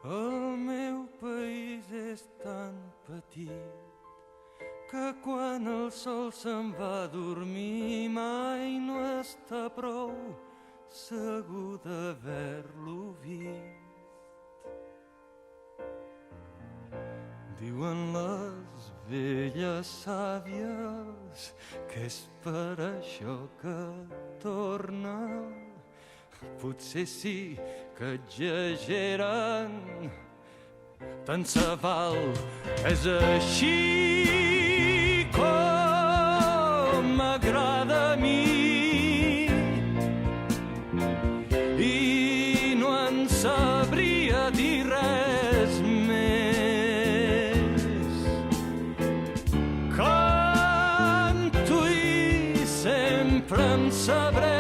El meu país és tan petit que quan el sol se'n va a dormir mai no està prou segur d'haver-lo vist. Diuen les velles sàvies que és per això que torna. Potser sí que exageren, tant se val, és així com m'agrada a mi. I no en sabria dir res més. Canto i sempre em sabré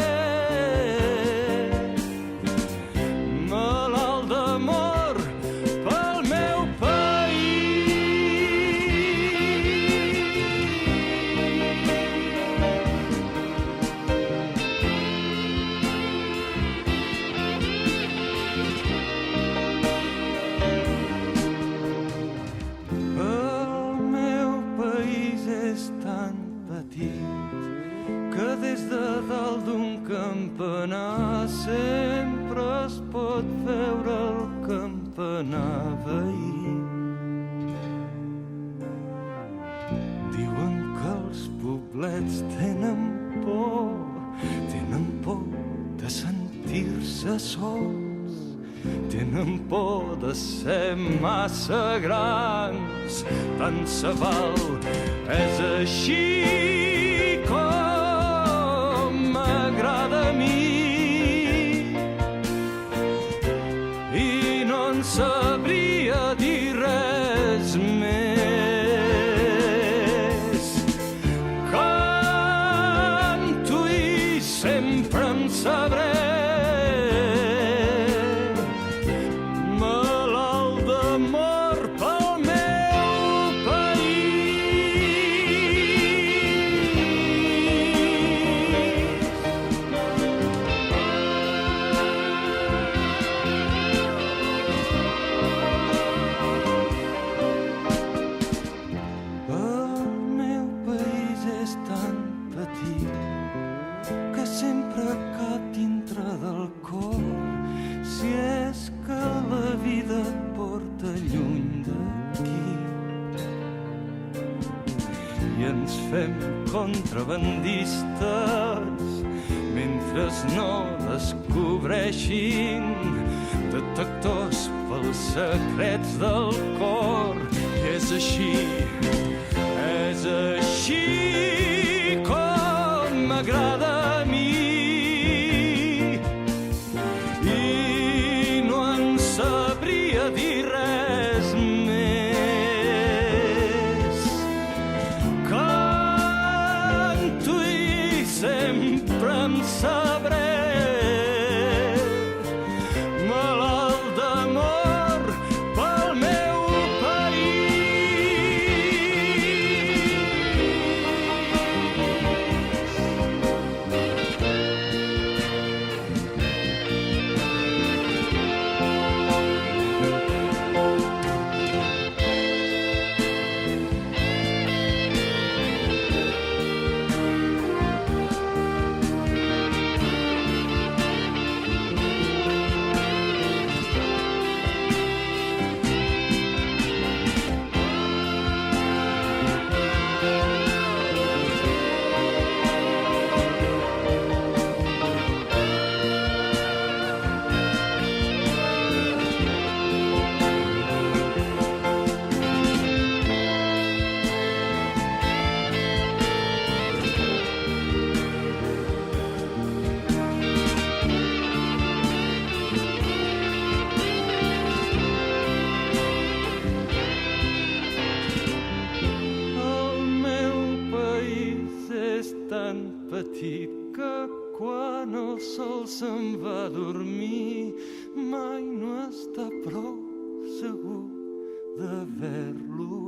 que des de dalt d'un campanar sempre es pot veure el campanar veí. Diuen que els poblets tenen por de sentir-se sols, tenen por de ser massa grans, tant se val, és així com m'agrada a mi. I no en sabria dir res més. Canto i sempre em sabré malalt d'amor pel meu país és tan petit que sempre cap dintre del cor, si és que la vida et porta lluny d'aquí. I ens fem contrabandistes mentre no descobreixin detectors pels secrets del cor. I és així com m'agrada a mi. I no en sabria dir res més. Canto i sempre em sabré malalt d'amor pel meu tan petit que quan el sol se'n va a dormir mai no està prou segur d'haver-lo